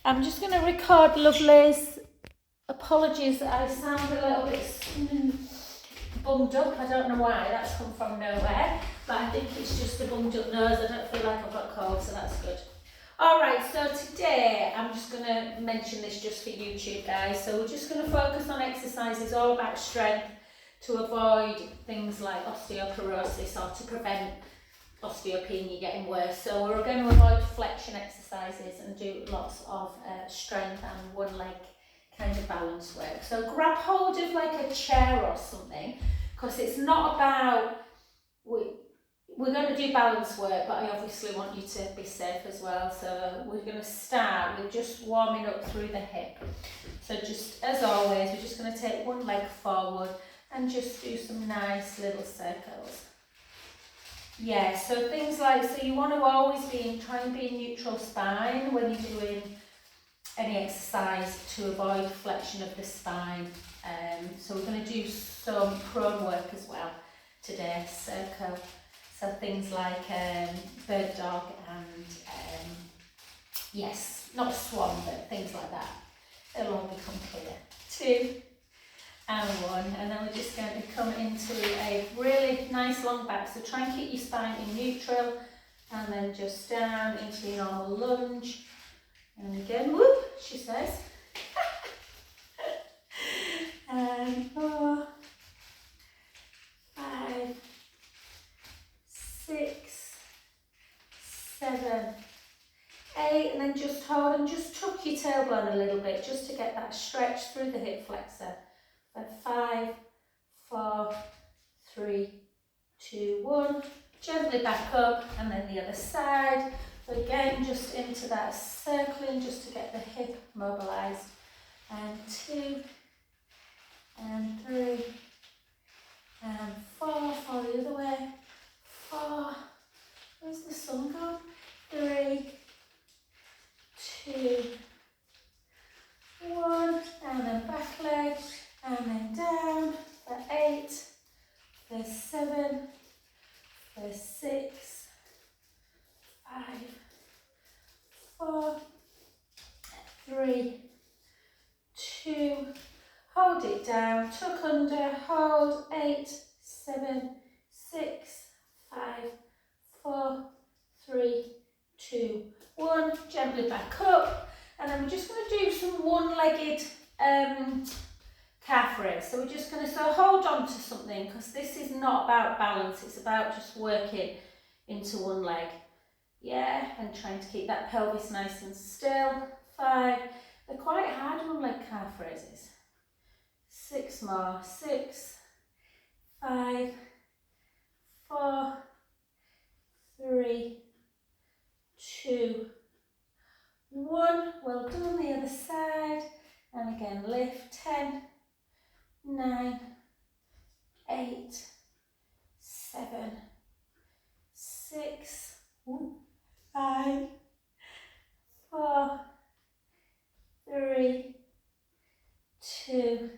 I'm just going to record lovelies. Apologies that I sound a little bit bunged up. I don't know why, that's come from nowhere. But I think it's just a bunged up nose. I don't feel like I've got cold, so that's good. Alright, so today I'm just going to mention this just for YouTube, guys. So we're just going to focus on exercises all about strength to avoid things like osteoporosis or to prevent osteopenia getting worse. So we're going to avoid flexion exercises and do lots of strength and one leg kind of balance work. So grab hold of like a chair or something, because it's not about, we're going to do balance work, but I obviously want you to be safe as well. So we're going to start with just warming up through the hip. So just as always, we're just going to take one leg forward and just do some nice little circles. Yeah, so things like, so you want to always try and be in neutral spine when you're doing any exercise to avoid flexion of the spine. So we're going to do some prone work as well today, circle. So things like bird dog and yes, not swan, but things like that. It'll all become clear. 2 and 1, and then we're just going to come into a really nice long back. So try and keep your spine in neutral, and then just down into your normal lunge. And again, whoop, she says. And 4, 5, 6, 7, 8, and then just hold and just tuck your tailbone a little bit just to get that stretch through the hip flexor. 5, 4, 3, 2, 1. Gently back up, and then the other side. So again, just into that circling, just to get the hip mobilized. And 2, and 3, and 4. For the other way. 4. Where's the sun gone? 3, 2, 1, and then back leg. And then down for 8, for 7, for 6, 5, 4, 3, 2, hold it down, tuck under, hold, 8, 7, 6, 5, 4, 3, 2, 1, gently back up, and then we're just going to do some one-legged calf raise. So we're just going to hold on to something, because this is not about balance, it's about just working into one leg. Yeah, and trying to keep that pelvis nice and still. 5, they're quite hard one leg calf raises. 6 more. 6, 5, 4, 3, 2, 1. Well done, the other side. And again, lift. 10, 9, 8, 7, 6, 5, 4, 3, 2,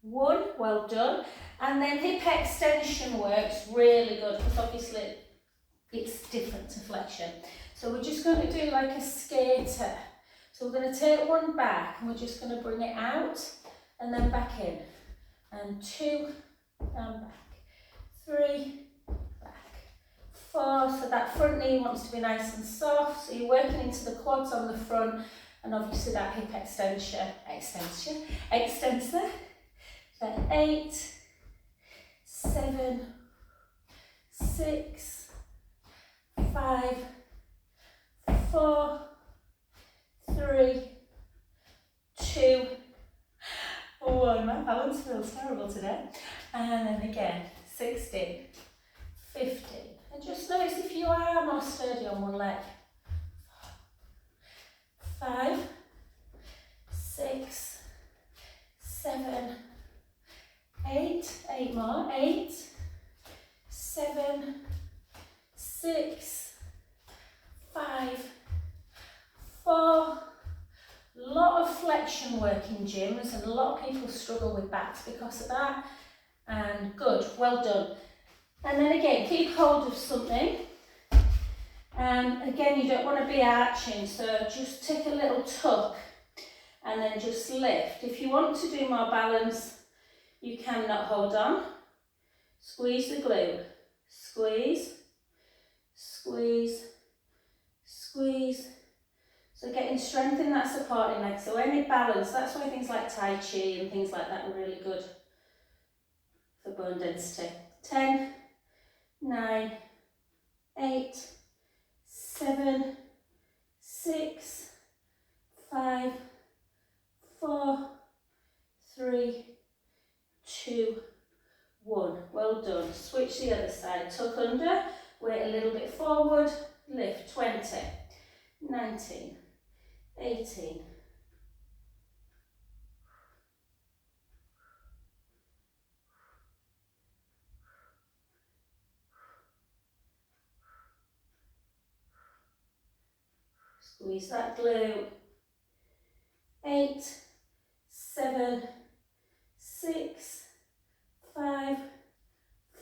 1. Well done. And then hip extension works really good, because obviously it's different to flexion. So we're just going to do like a skater. So we're going to take one back and we're just going to bring it out and then back in. And 2 and back. 3, back. 4, so that front knee wants to be nice and soft. So you're working into the quads on the front, and obviously that hip extensor. So 8, 7, 6, 5, 4, 3, 2, 1. My balance feels terrible today. And then again, 16, 15. And just notice if you are more sturdy on one leg. 5, 6, 7, 8. 8 more. 8, 7, 6, 5, 4. Lot of flexion work in gyms, and a lot of people struggle with backs because of that. And good, well done. And then again, keep hold of something, Again, you don't want to be arching, so just take a little tuck and then just lift. If you want to do more balance, you can not hold on. Squeeze the glue. Squeeze, squeeze, squeeze. So getting strength in that supporting leg. So any balance, that's why things like Tai Chi and things like that are really good for bone density. 10, 9, 8, 7, 6, 5, 4, 3, 2, 1. Well done. Switch the other side. Tuck under, weight a little bit forward, lift. 20, 19, 18, 'Squeeze that glue. 8, 7, 6, 5,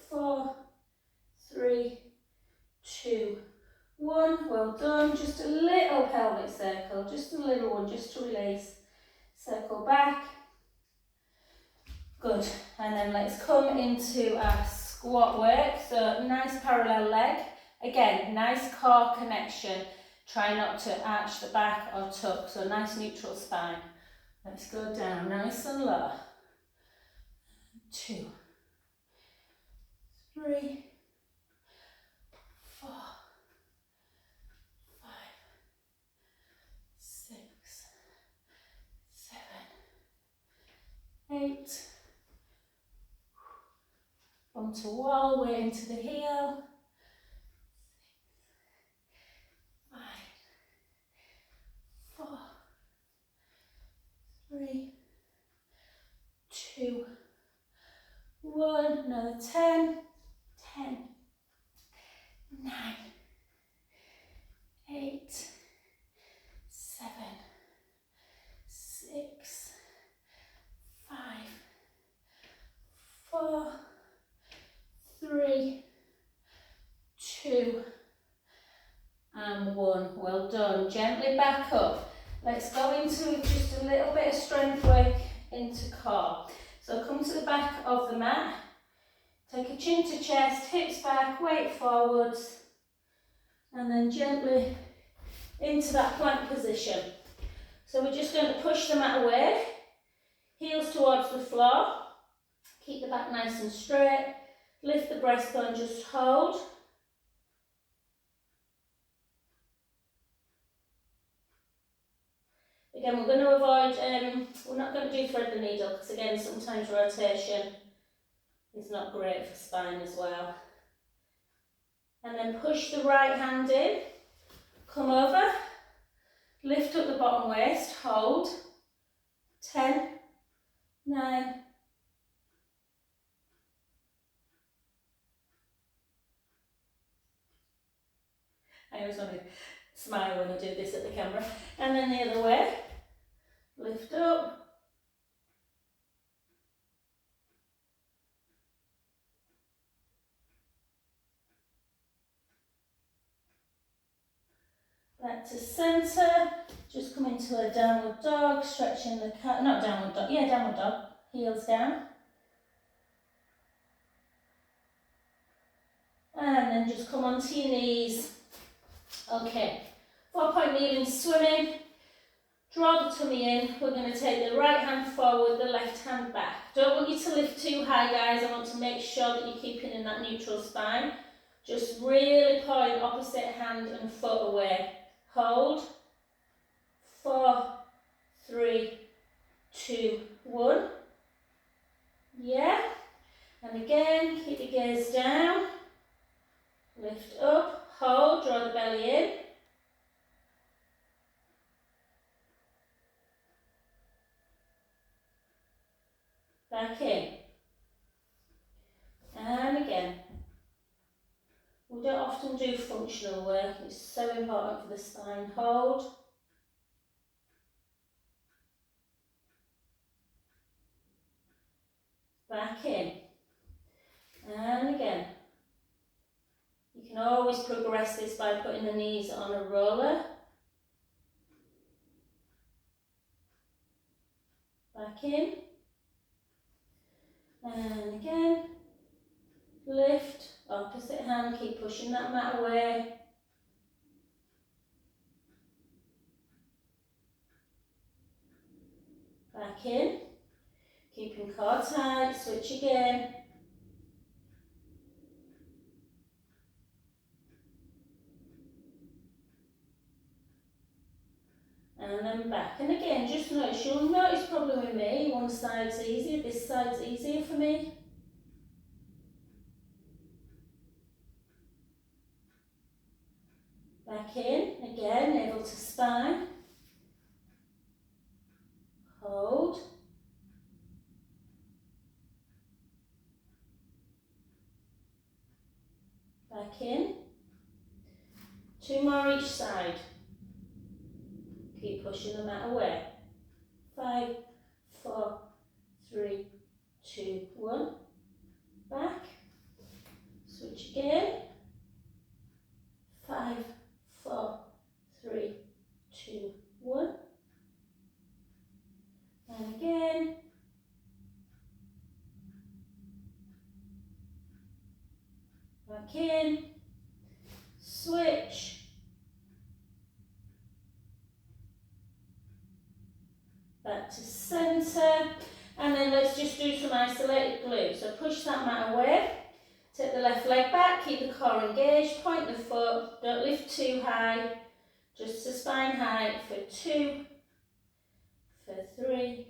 4, 3, 2, 1. Well done. Just a little pelvic circle, just a little one, just to release. Circle back. Good. And then let's come into our squat work. So nice parallel leg. Again, nice core connection. Try not to arch the back or tuck. So nice neutral spine. Let's go down nice and low. 2, 3, 4, 5, 6, 7, 8. Onto wall, weight into the heel. 5, 4, 3, 2, 1. Another 10, 10, 9, 8, 7, 6, 5, 4, 3, 2, and 1. Well done. Gently back up. Let's go into just a little bit of strength work into core. So come to the back of the mat. Take a chin to chest, hips back, weight forwards, and then gently into that plank position. So we're just going to push the mat away, heels towards the floor. Keep the back nice and straight. Lift the breastbone, just hold. Again, we're going to avoid, we're not going to do thread the needle because again, sometimes rotation is not great for spine as well. And then push the right hand in, come over, lift up the bottom waist, hold. 10, 9, I always want to smile when I do this at the camera. And then the other way. Lift up. Back to centre. Just come into a downward dog, stretching the calf, not downward dog, yeah, downward dog. Heels down. And then just come onto your knees. Okay, 4-point kneeling swimming. Draw the tummy in. We're going to take the right hand forward, the left hand back. Don't want you to lift too high, guys. I want to make sure that you're keeping in that neutral spine. Just really point opposite hand and foot away. Hold. 4, 3, 2, 1. Yeah. And again, keep your gaze down. Lift up. Hold. Draw the belly in. Back in. And again. We don't often do functional work. It's so important for the spine. Hold. Back in. And again. You can always always progress this by putting the knees on a roller. Back in. And again. Lift, opposite hand, keep pushing that mat away. Back in. Keeping core tight, switch again. And then back. And again, just notice, you'll notice probably with me, one side's easier, this side's easier for me. Back in, again, navel to spine. Hold. Back in. 2 more each side. Keep pushing the mat away. 5, 4, 3, 2, 1. Back. Switch again. 5, 4, 3, 2, 1. And again. Back in. Switch. Back to centre. And then let's just do some isolated glutes. So push that mat away. Take the left leg back, keep the core engaged, point the foot, don't lift too high, just to spine height for 2, for 3,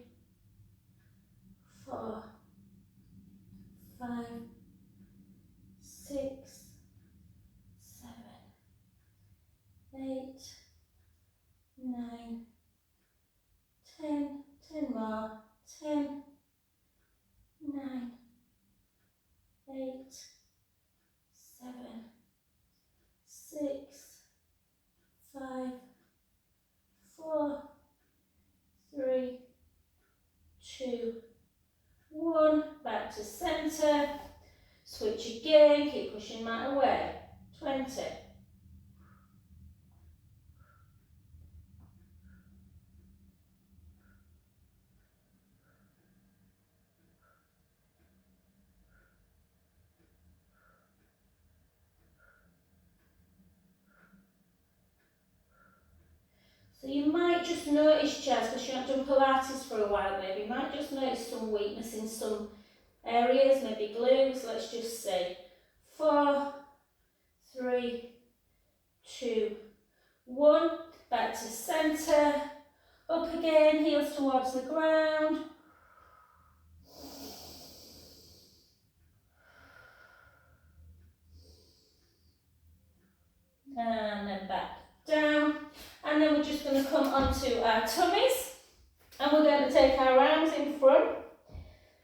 4, 5, 6, 7, 8, 9, 10, 10 more, 10, 9, 8, 7, 6, 5, 4, 3, 2, 1. Back to centre. Switch again. Keep pushing mat away. 20. So you might just notice, Jazz, because you haven't done Pilates for a while maybe, you might just notice some weakness in some areas, maybe glutes. Let's just say 4, 3, 2, 1. Back to centre. Up again, heels towards the ground. And then back down. And then we're just going to come onto our tummies. And we're going to take our arms in front.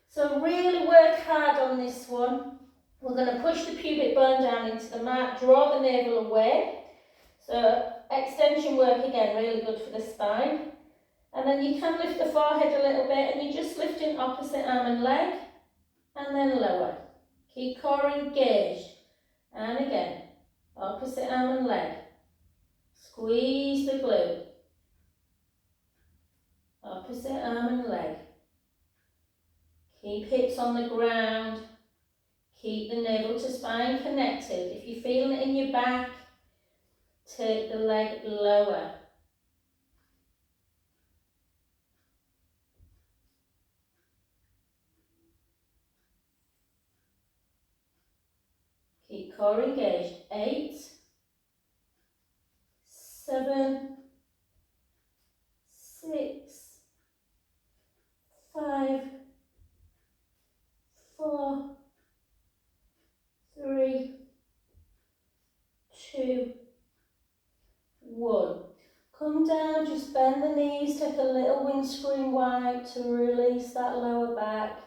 So really work hard on this one. We're going to push the pubic bone down into the mat, draw the navel away. So extension work again, really good for the spine. And then you can lift the forehead a little bit and you're just lifting opposite arm and leg. And then lower. Keep core engaged. And again, opposite arm and leg. Squeeze the glute. Opposite arm and leg. Keep hips on the ground. Keep the navel to spine connected. If you're feeling it in your back, take the leg lower. Keep core engaged. 8, 7, 6, 5, 4, 3, 2, 1. Come down, just bend the knees, take a little windscreen wipe to release that lower back.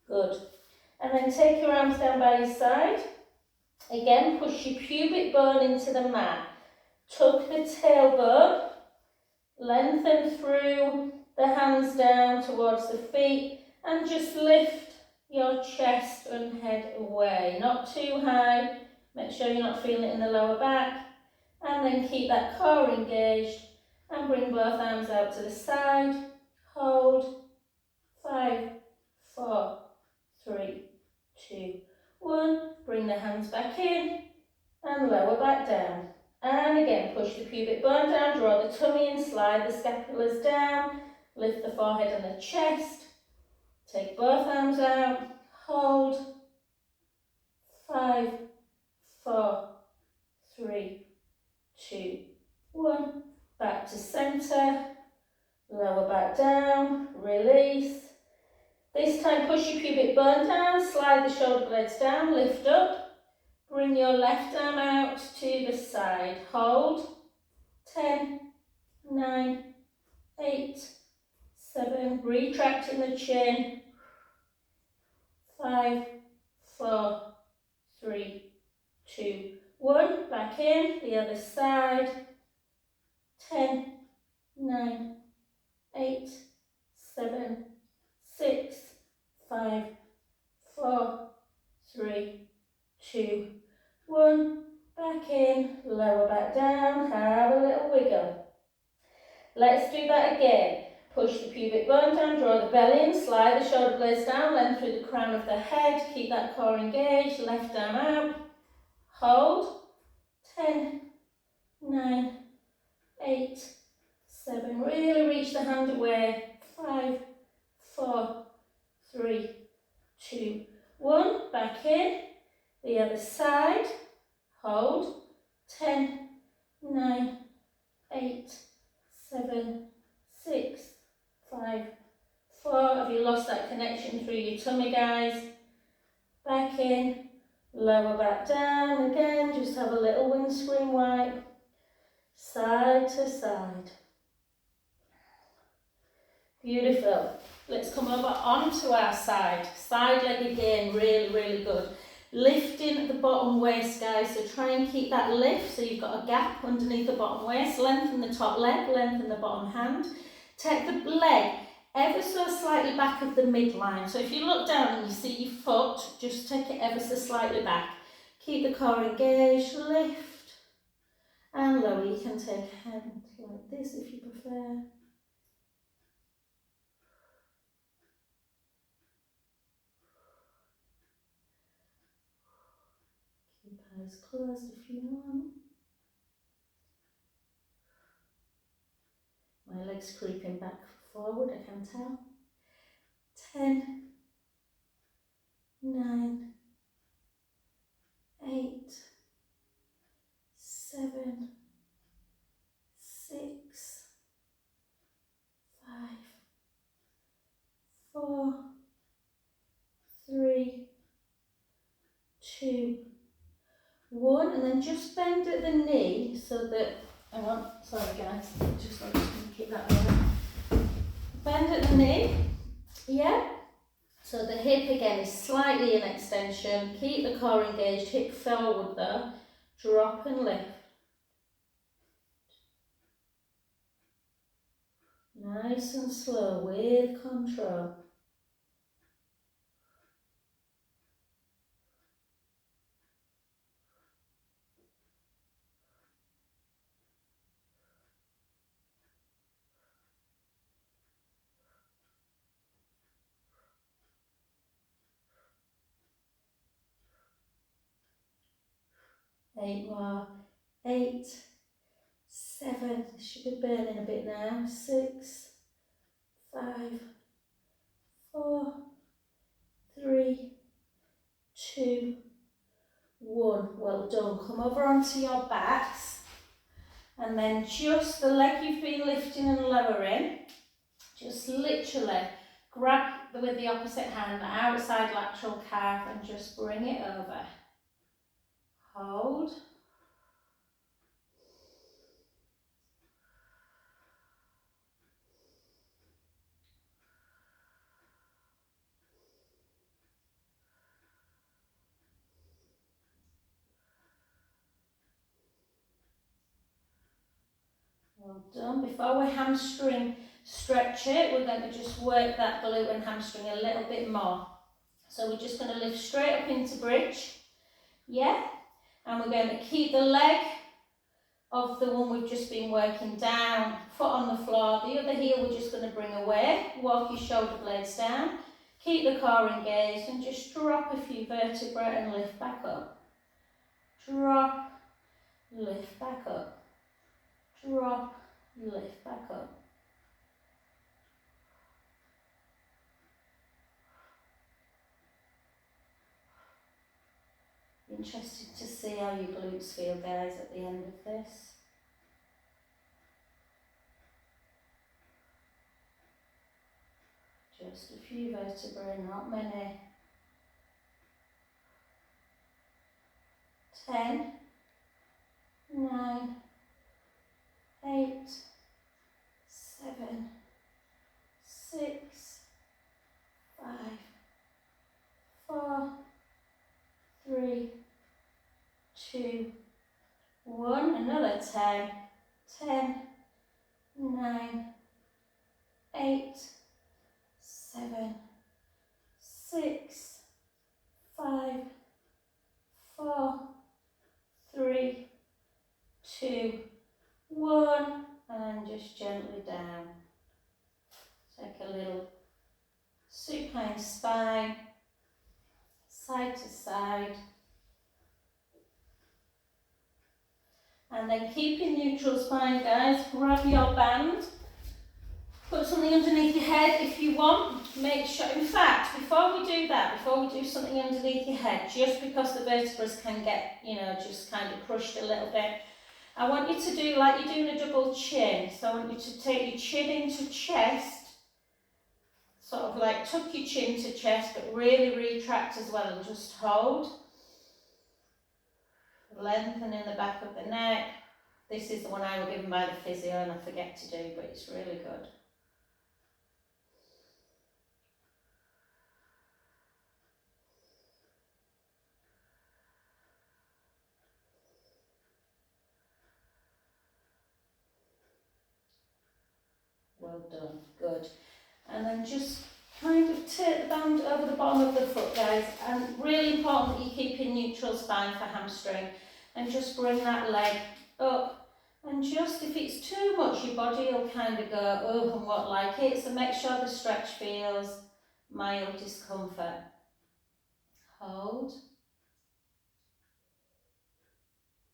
Good. And then take your arms down by your side. Again, push your pubic bone into the mat. Tuck the tailbone. Lengthen through the hands down towards the feet and just lift your chest and head away. Not too high. Make sure you're not feeling it in the lower back. And then keep that core engaged and bring both arms out to the side. Hold. 5, 4, 3, 2, 1. Bring the hands back in and lower back down. And again, push the pubic bone down, draw the tummy in, slide the scapulars down, lift the forehead and the chest. Take both arms out, hold. 5, 4, 3, 2, 1. Back to centre, lower back down, release. This time push your pubic bone down, slide the shoulder blades down, lift up. Bring your left arm out to the side, hold. 10, 9, 8, 7, retracting the chin. 5, 4, 3, 2, 1. Back in, the other side. 10, 9, 8, 7, 6, 5, 4, 3, 2, 1. Back in, lower back down, have a little wiggle. Let's do that again. Push the pubic bone down, draw the belly in, slide the shoulder blades down, length through the crown of the head, keep that core engaged, left arm out, hold. 10, 9, 8, 7, really reach the hand away. 5, 4, 3, 2, 1. Back in, the other side, hold. 10, 9, 8, 7, 6, 5, 4. Have you lost that connection through your tummy, guys? Back in, lower back down. Again, just have a little windscreen wipe. Side to side. Beautiful. Let's come over onto our side. Side leg again, really, really good. Lifting the bottom waist, guys, so try and keep that lift so you've got a gap underneath the bottom waist. Lengthen the top leg, lengthen the bottom hand. Take the leg ever so slightly back of the midline. So if you look down and you see your foot, just take it ever so slightly back. Keep the core engaged, lift and lower. You can take a hand like this if you prefer. Keep eyes closed if you want. My legs creeping back forward, I can tell. 10, 9, 8, 7, 6, 5, 4, 3, 2, 1. And then just bend at the knee so that, hang on, sorry guys, I'm just going to keep that over. Bend at the knee, yeah. So the hip again is slightly in extension. Keep the core engaged, hip forward though. Drop and lift. Nice and slow with control. Eight more. 8, 7, this should be burning a bit now. 6, 5, 4, 3, 2, 1. Well done. Come over onto your backs and then just the leg you've been lifting and lowering, just literally grab with the opposite hand the outside lateral calf and just bring it over. Hold. Well done. Before we hamstring stretch it, we're going to just work that glute and hamstring a little bit more. So we're just going to lift straight up into bridge, yeah? And we're going to keep the leg of the one we've just been working down, foot on the floor, the other heel we're just going to bring away, walk your shoulder blades down, keep the core engaged and just drop a few vertebrae and lift back up. Drop, lift back up. Drop, lift back up. Interested to see how your glutes feel, guys, at the end of this. Just a few vertebrae, not many. 10, 9, 8, 7, 6, 5, 4, 3, 2, 1. Another 10, 10, 9, 8, 7, 6, 5, 4, 3, 2, 1, and just gently down. Take a little supine spine, side to side. And then keep your neutral spine, guys. Grab your band. Put something underneath your head if you want. Make sure, in fact, before we do that, before we do something underneath your head, just because the vertebrae can get, you know, just kind of crushed a little bit, I want you to do like you're doing a double chin. So I want you to take your chin into chest, sort of like tuck your chin to chest, but really retract as well and just hold. Lengthen in the back of the neck. This is the one I was given by the physio and I forget to do, but it's really good. Well done, good. And then just kind of take the band over the bottom of the foot, guys, and really important that you keep your neutral spine for hamstring, and just bring that leg up, and just if it's too much your body will kind of go, oh, and what like it, so make sure the stretch feels mild discomfort. Hold.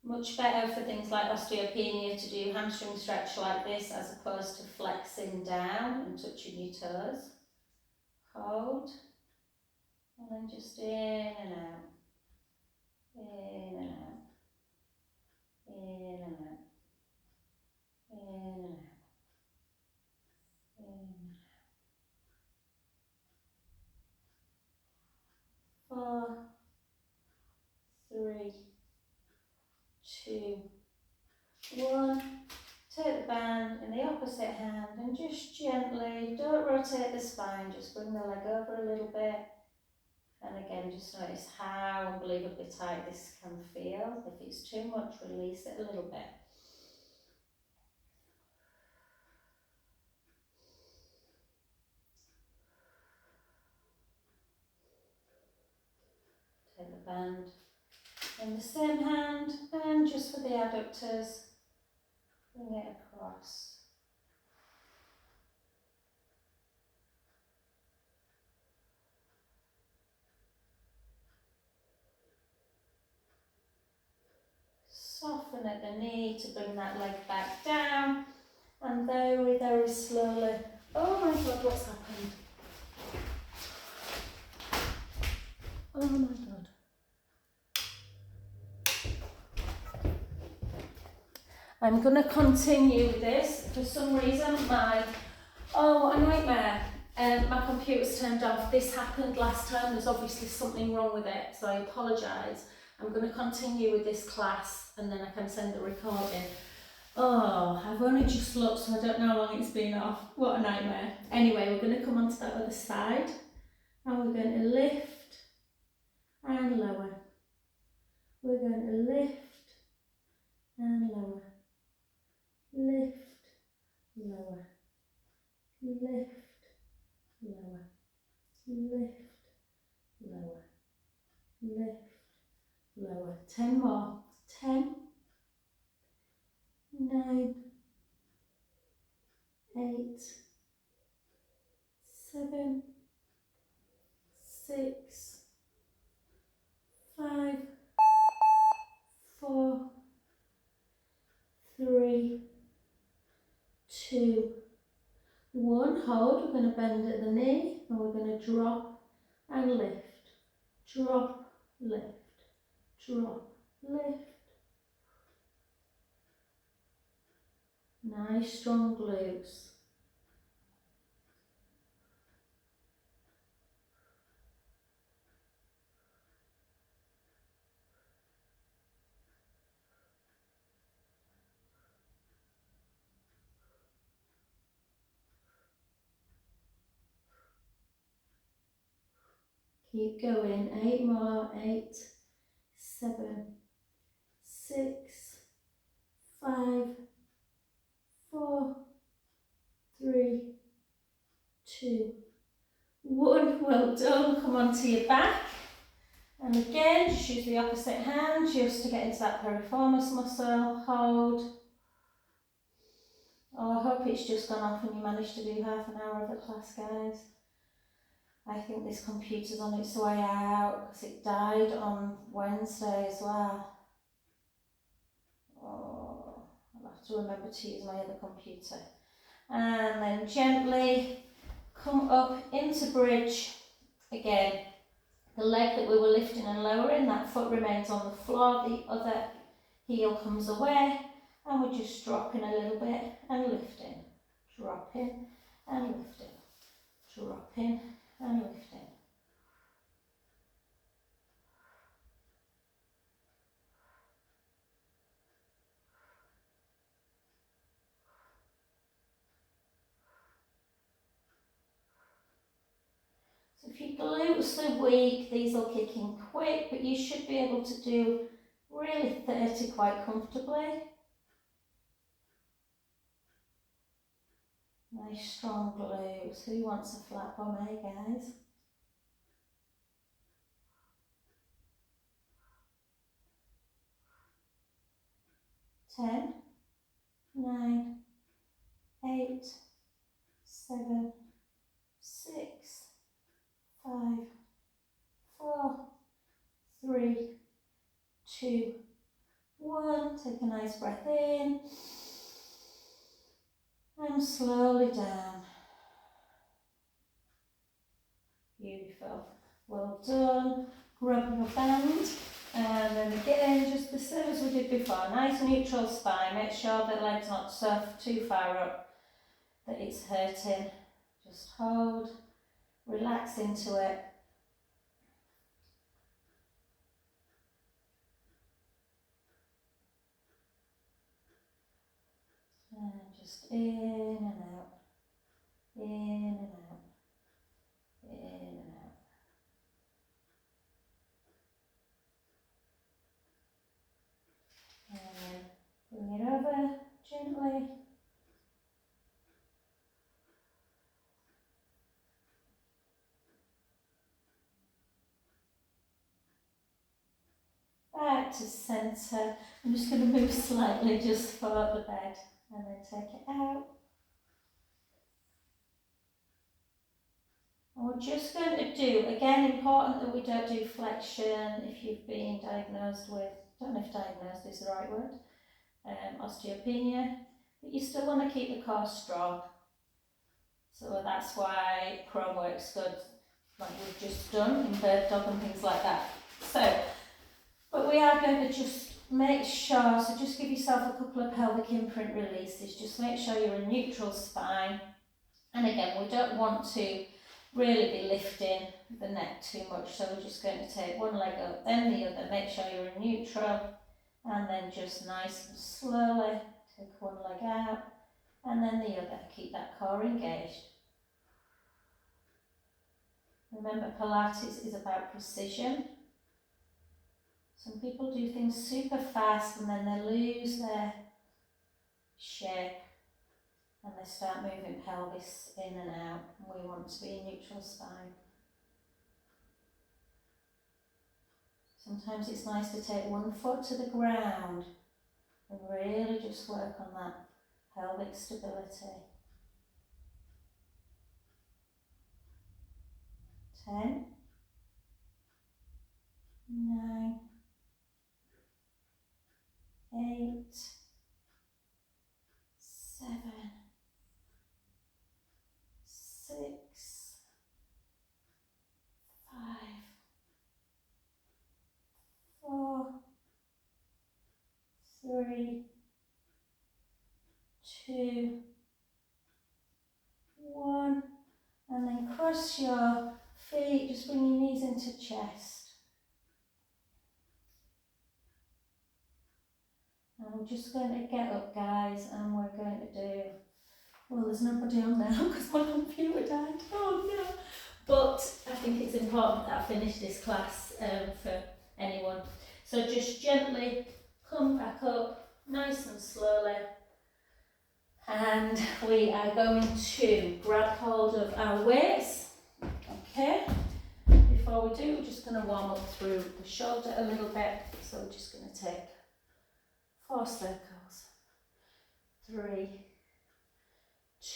Much better for things like osteopenia to do hamstring stretch like this as opposed to flexing down and touching your toes. Hold. And then just in and out. In and out. In and out. In and out. In. 4, 3, 2, 1. Take the band in the opposite hand and just gently, don't rotate the spine, just bring the leg over a little bit. And again, just notice how unbelievably tight this can feel. If it's too much, release it a little bit. Take the band in the same hand, and just for the adductors, bring it across. Soften at the knee to bring that leg back down, and very, very slowly. Oh my God, what's happened? Oh my God. I'm going to continue with this. For some reason, a nightmare. My computer's turned off. This happened last time. There's obviously something wrong with it, so I apologise. I'm going to continue with this class and then I can send the recording. Oh, I've only just looked, so I don't know how long it's been off. What a nightmare. Anyway, we're going to come on to that other side and we're going to lift and lower. We're going to lift and lower. Lift, lower. lower. 10 more. 10, 9, 8, 7, 6, 5, 4, 3, 2, 1. Hold. We're going to bend at the knee and we're going to drop and lift. Drop, lift, drop, lift. Nice strong glutes. Keep going. 8 more. 8, 7, 6, 5, 4, 3, 2, 1. Well done. Come onto your back. And again, just use the opposite hand just to get into that piriformis muscle. Hold. Oh, I hope it's just gone off and you managed to do half an hour of the class, guys. I think this computer's on its way out because it died on Wednesday as well. Oh, I'll have to remember to use my other computer. And then gently come up into bridge. Again, the leg that we were lifting and lowering, that foot remains on the floor, the other heel comes away, and we're just dropping a little bit and lifting. Dropping and lifting. Dropping and lifting. So if your glutes are weak, these will kick in quick, but you should be able to do really 30 quite comfortably. Nice strong glutes. Who wants a flat bum, eh, guys? Ten, 9, 8, 7, 6, 5, 4, 3, 2, 1. Take a nice breath in and slowly down. Beautiful. Well done. Grab your band and then again, just the same as we did before. Nice neutral spine. Make sure the leg's not too far up that it's hurting. Just hold, relax into it. And just in and out, in and out, in and out. And then bring it over gently. Back to centre. I'm just going to move slightly just for the bed and then take it out. And we're just going to do, again, important that we don't do flexion if you've been diagnosed with, don't know if diagnosed is the right word, osteopenia, but you still want to keep the core strong. So that's why Chrome works good, like we've just done in bird dog and things like that. So, but we are going to just make sure, so just give yourself a couple of pelvic imprint releases, just make sure you're in neutral spine. And again, we don't want to really be lifting the neck too much, so we're just going to take one leg up, then the other, make sure you're in neutral, and then just nice and slowly take one leg out, and then the other, keep that core engaged. Remember, Pilates is about precision. Some people do things super fast and then they lose their shape and they start moving pelvis in and out. We want to be in neutral spine. Sometimes it's nice to take one foot to the ground and really just work on that pelvic stability. 10, 9, 8, 7, 6, 5, 4, 3, 2, 1, and then cross your feet, just bring your knees into chest. And we're just going to get up, guys, and we're going to do, well, there's nobody on now because my computer died. Oh no! But I think it's important that I finish this class for anyone. So just gently come back up, nice and slowly. And we are going to grab hold of our weights, okay? Before we do, we're just going to warm up through the shoulder a little bit. So we're just going to take 4 circles, 3,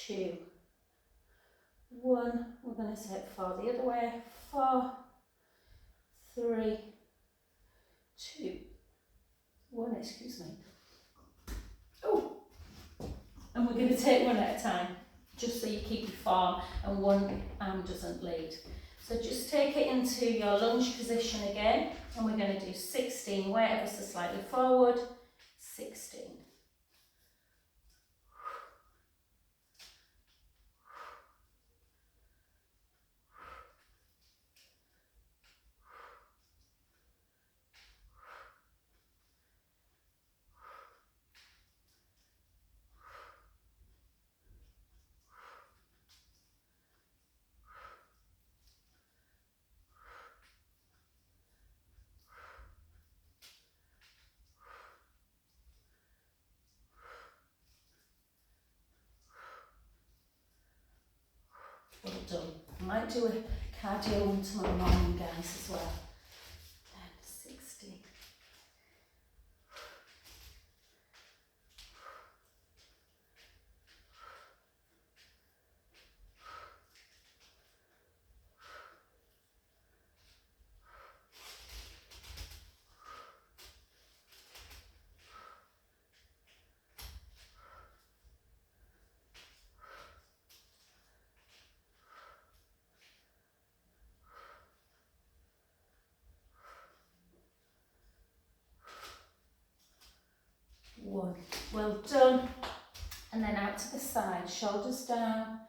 2, 1. We're going to take 4 the other way, 4, 3, 2, 1, excuse me. Oh, and we're going to take one at a time, just so you keep your form and one arm doesn't lead. So just take it into your lunge position again, and we're going to do 16, weight ever so slightly forward, 16. Well done. I might do a cardio one tomorrow morning, guys, as well. 60. One. Well done. And then out to the side, shoulders down.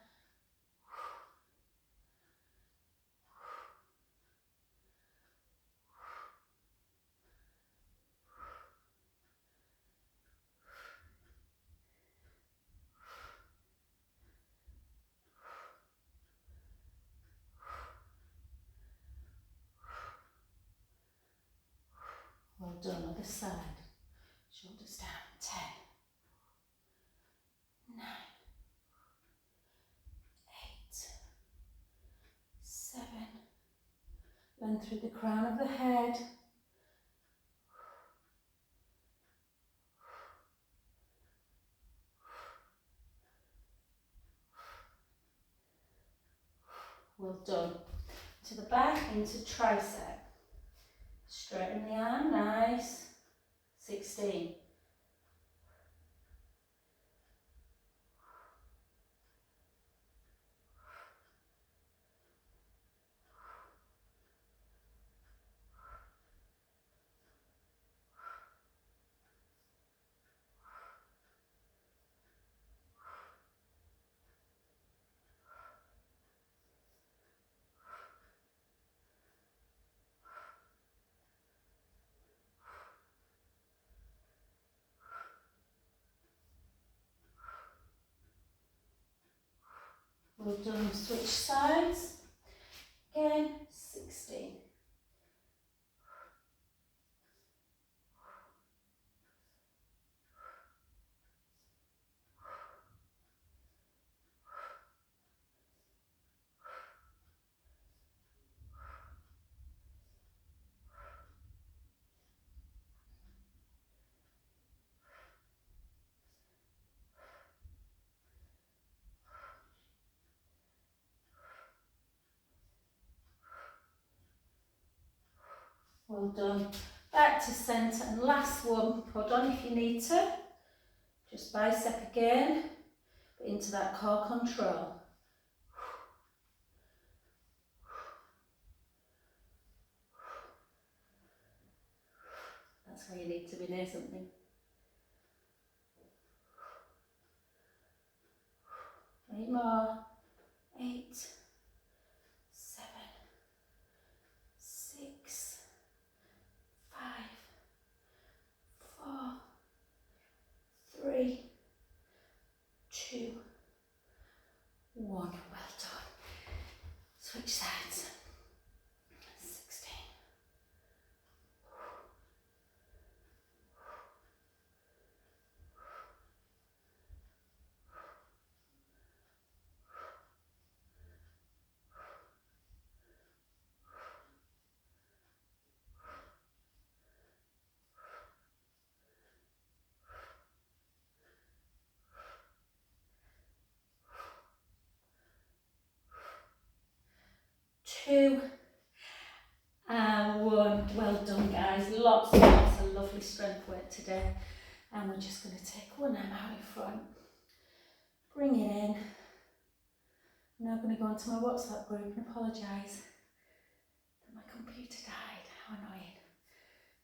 Well done, other side. Shoulders down. 10, 9, 8, 7. Bend through the crown of the head. Well done. To the back, into tricep. Straighten the arm, nice. 16. Well done, switch sides. Again, 16. Well done. Back to centre, and last one. Hold on if you need to. Just bicep again, but into that core control. That's where you need to be near something. 8 more. 8, 7, 6, 5, 4, 3, 2, 1. Well done. Switch sides. 16. 2 and 1. Well done, guys. Lots and lots of lovely strength work today. And we're just going to take one arm out in front. Bring it in. I'm now going to go onto my WhatsApp group and apologise that my computer died. How annoying.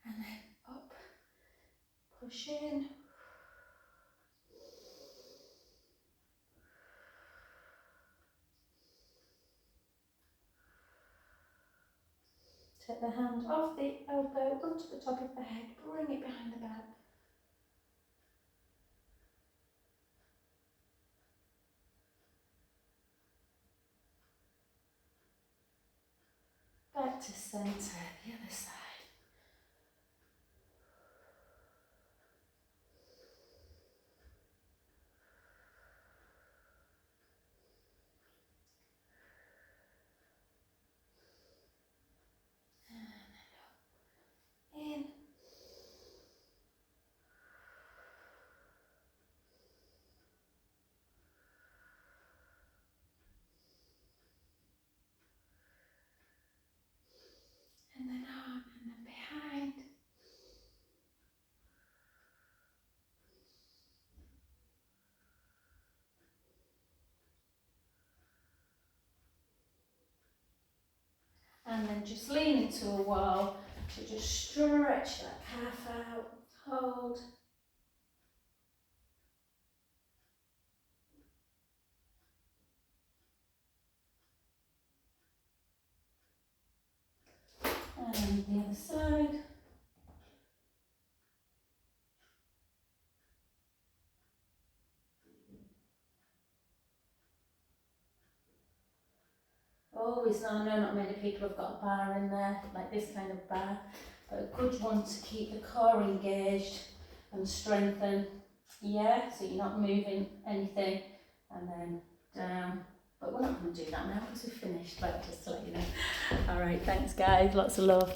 And then up. Push in. Take the hand off the elbow onto the top of the head, bring it behind the back. Back to centre, the other side. In. And then on, and then behind. And then just lean into a wall to just stretch that calf out. Hold. And the other side. Always, I know not many people have got a bar in there, like this kind of bar, but a good one to keep the core engaged and strengthen. Yeah, so you're not moving anything, and then down. But we're not going to do that now because we've finished, but just to let you know. All right, thanks guys, lots of love.